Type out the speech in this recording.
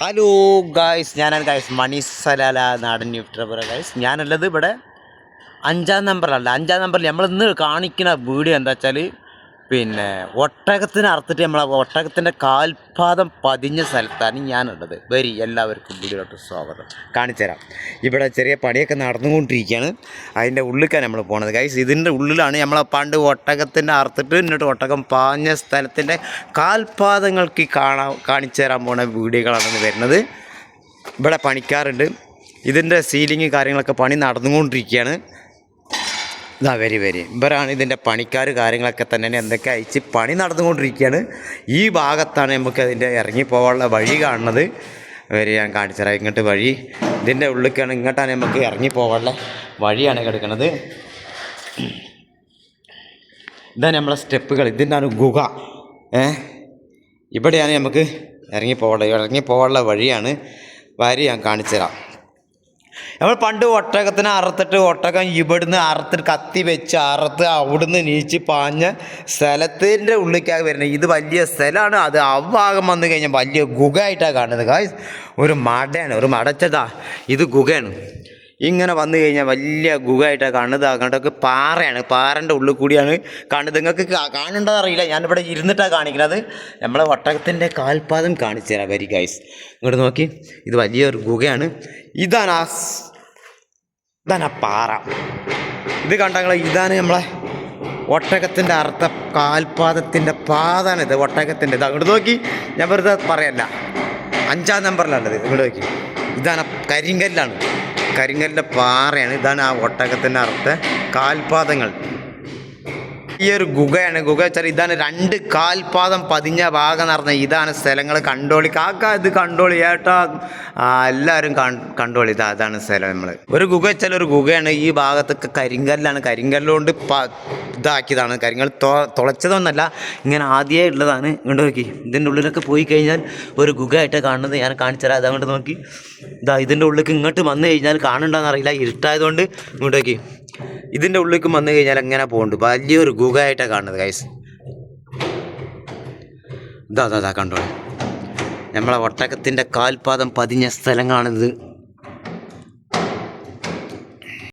Hello guys, ഞാനാണ് guys മണി Salalah നാടൻ YouTuber guys. ഞാനുള്ളത് ഇവിടെ 5-ാം നമ്പറിലല്ല. 5-ാം നമ്പറിൽ നമ്മളിന്ന് കാണിക്കുന്ന വീഡിയോ എന്താ വെച്ചാൽ ഒട്ടകത്തിന് അറുത്തിട്ട് ഒട്ടകത്തിൻ്റെ കാൽപാദം പതിഞ്ഞ സ്ഥലത്താണ് ഞാനുള്ളത്. വരി, എല്ലാവർക്കും വീഡിയോട്ട് സ്വാഗതം. കാണിച്ചു തരാം. ഇവിടെ ചെറിയ പണിയൊക്കെ നടന്നുകൊണ്ടിരിക്കുകയാണ്. അതിൻ്റെ ഉള്ളിലേക്കാണ് നമ്മൾ പോണത് ഗൈസ്. ഇതിൻ്റെ ഉള്ളിലാണ് നമ്മളെ പണ്ട് ഒട്ടകത്തിൻ്റെ അറുത്തിട്ട് എന്നിട്ട് ഒട്ടകം പാഞ്ഞ സ്ഥലത്തിൻ്റെ കാൽപാദങ്ങൾക്ക് കാണിച്ചു തരാൻ പോണ വീഡിയോകളാണ് വരുന്നത്. ഇവിടെ പണിക്കാറുണ്ട്. ഇതിൻ്റെ സീലിങ് കാര്യങ്ങളൊക്കെ പണി നടന്നുകൊണ്ടിരിക്കുകയാണ്. ഇതാ വരി ഇവരാണ് ഇതിൻ്റെ പണിക്കാർ. കാര്യങ്ങളൊക്കെ തന്നെ എന്തൊക്കെ അയച്ച് പണി നടന്നുകൊണ്ടിരിക്കുകയാണ്. ഈ ഭാഗത്താണ് നമുക്ക് അതിൻ്റെ ഇറങ്ങിപ്പോകാനുള്ള വഴി കാണുന്നത്. വരി, ഞാൻ കാണിച്ചു തരാം. ഇങ്ങോട്ട് വഴി ഇതിൻ്റെ ഉള്ളിലേക്കാണ്. ഇങ്ങോട്ടാണ് നമുക്ക് ഇറങ്ങിപ്പോകാനുള്ള വഴിയാണ് കിടക്കുന്നത്. ഇതാണ് നമ്മളെ സ്റ്റെപ്പുകൾ. ഇതിൻ്റെയാണ് ഗുഹ. ഇവിടെയാണ് നമുക്ക് ഇറങ്ങിപ്പോകാനുള്ള വഴിയാണ്. വരി ഞാൻ കാണിച്ചു തരാം. നമ്മൾ പണ്ട് ഒട്ടകത്തിനെ അറുത്തിട്ട് ഒട്ടകം ഇവിടുന്ന് അറുത്തിട്ട് കത്തി വെച്ച് അറുത്ത് അവിടുന്ന് നീച്ച് പാഞ്ഞ സ്ഥലത്തിൻ്റെ ഉള്ളിലേക്കാണ് വരുന്നത്. ഇത് വലിയ സ്ഥലമാണ്. അത് ഭാഗം വന്നു കഴിഞ്ഞാൽ വലിയ ഗുഹയായിട്ടാണ് കാണുന്നത്. ഗായ്സ്, ഒരു മടയാണ്, ഒരു മടച്ചതാ. ഇത് ഗുഹയാണ്. ഇങ്ങനെ വന്നു കഴിഞ്ഞാൽ വലിയ ഗുഹയായിട്ടാണ് കാണുന്നത്. അങ്ങോട്ടൊക്കെ പാറയാണ്. പാറൻ്റെ ഉള്ളിൽ കൂടിയാണ് കാണുന്നത്. നിങ്ങൾക്ക് കാണേണ്ടത് അറിയില്ല, ഞാനിവിടെ ഇരുന്നിട്ടാണ് കാണിക്കുന്നത്. നമ്മളെ ഒട്ടകത്തിൻ്റെ കാൽപാദം കാണിച്ചു തരാം. വരി ഗൈസ്, ഇങ്ങോട്ട് നോക്കി. ഇത് വലിയൊരു ഗുഹയാണ്. ഇതാണ് ആ പാറ. ഇത് കണ്ടങ്ങൾ. ഇതാണ് നമ്മളെ ഒട്ടകത്തിൻ്റെ അർത്ഥ കാൽപാദത്തിൻ്റെ പാതാണ്. ഇത് ഒട്ടകത്തിൻ്റെ. ഇത് അങ്ങോട്ട് നോക്കി. ഞാൻ വെറുതെ പറയല്ല, 5-ാം നമ്പറിലാണത്. ഇങ്ങോട്ട് നോക്കി. ഇതാണ് കരിങ്കല്ലാണ്. കരിങ്കല്ലിൻ്റെ പാറയാണ്. ഇതാണ് ആ ഒട്ടകത്തിൻ്റെ അർത്ഥ കാൽപാദങ്ങൾ. ഈ ഒരു ഗുഹയാണ്. ഗുഹ വെച്ചാൽ ഇതാണ് 2 കാൽപാദം പതിഞ്ഞ ഭാഗം എന്ന് പറഞ്ഞാൽ ഇതാണ് സ്ഥലങ്ങൾ. കണ്ടോളി കാക്ക, ഇത് കണ്ടോളി ഏട്ടാ, എല്ലാവരും കണ്ടോളി. അതാണ് സ്ഥലം. നമ്മൾ ഒരു ഗുഹ വെച്ചാൽ ഒരു ഗുഹയാണ്. ഈ ഭാഗത്തൊക്കെ കരിങ്കല്ലാണ്. കരിങ്കല്ലുകൊണ്ട് ഇതാക്കിയതാണ്. കരിങ്കൽ തുളച്ചതൊന്നല്ല, ഇങ്ങനെ ആദ്യമേ ഉള്ളതാണ്. ഇങ്ങോട്ട് നോക്കി. ഇതിൻ്റെ ഉള്ളിലൊക്കെ പോയി കഴിഞ്ഞാൽ ഒരു ഗുഹയായിട്ട് കാണുന്നത് ഞാൻ കാണിച്ചു തരാം. അതങ്ങോട്ട് നോക്കി. ഇതിൻ്റെ ഉള്ളിലേക്ക് ഇങ്ങോട്ട് വന്നു കഴിഞ്ഞാൽ കാണുന്നുണ്ടോയെന്ന് അറിയില്ല, ഇരുട്ടായതുകൊണ്ട്. ഇങ്ങോട്ട് നോക്കി. ഇതിൻ്റെ ഉള്ളിലേക്ക് വന്നു കഴിഞ്ഞാൽ എങ്ങനെ പോകുന്നുണ്ട്. വലിയൊരു ഗുഹയായിട്ടാണ് കാണുന്നത് ഗൈസ്. ഇതാ കണ്ടോ, നമ്മളെ ഒട്ടകത്തിൻ്റെ കാൽപാദം പതിഞ്ഞ സ്ഥലങ്ങളാണിത്.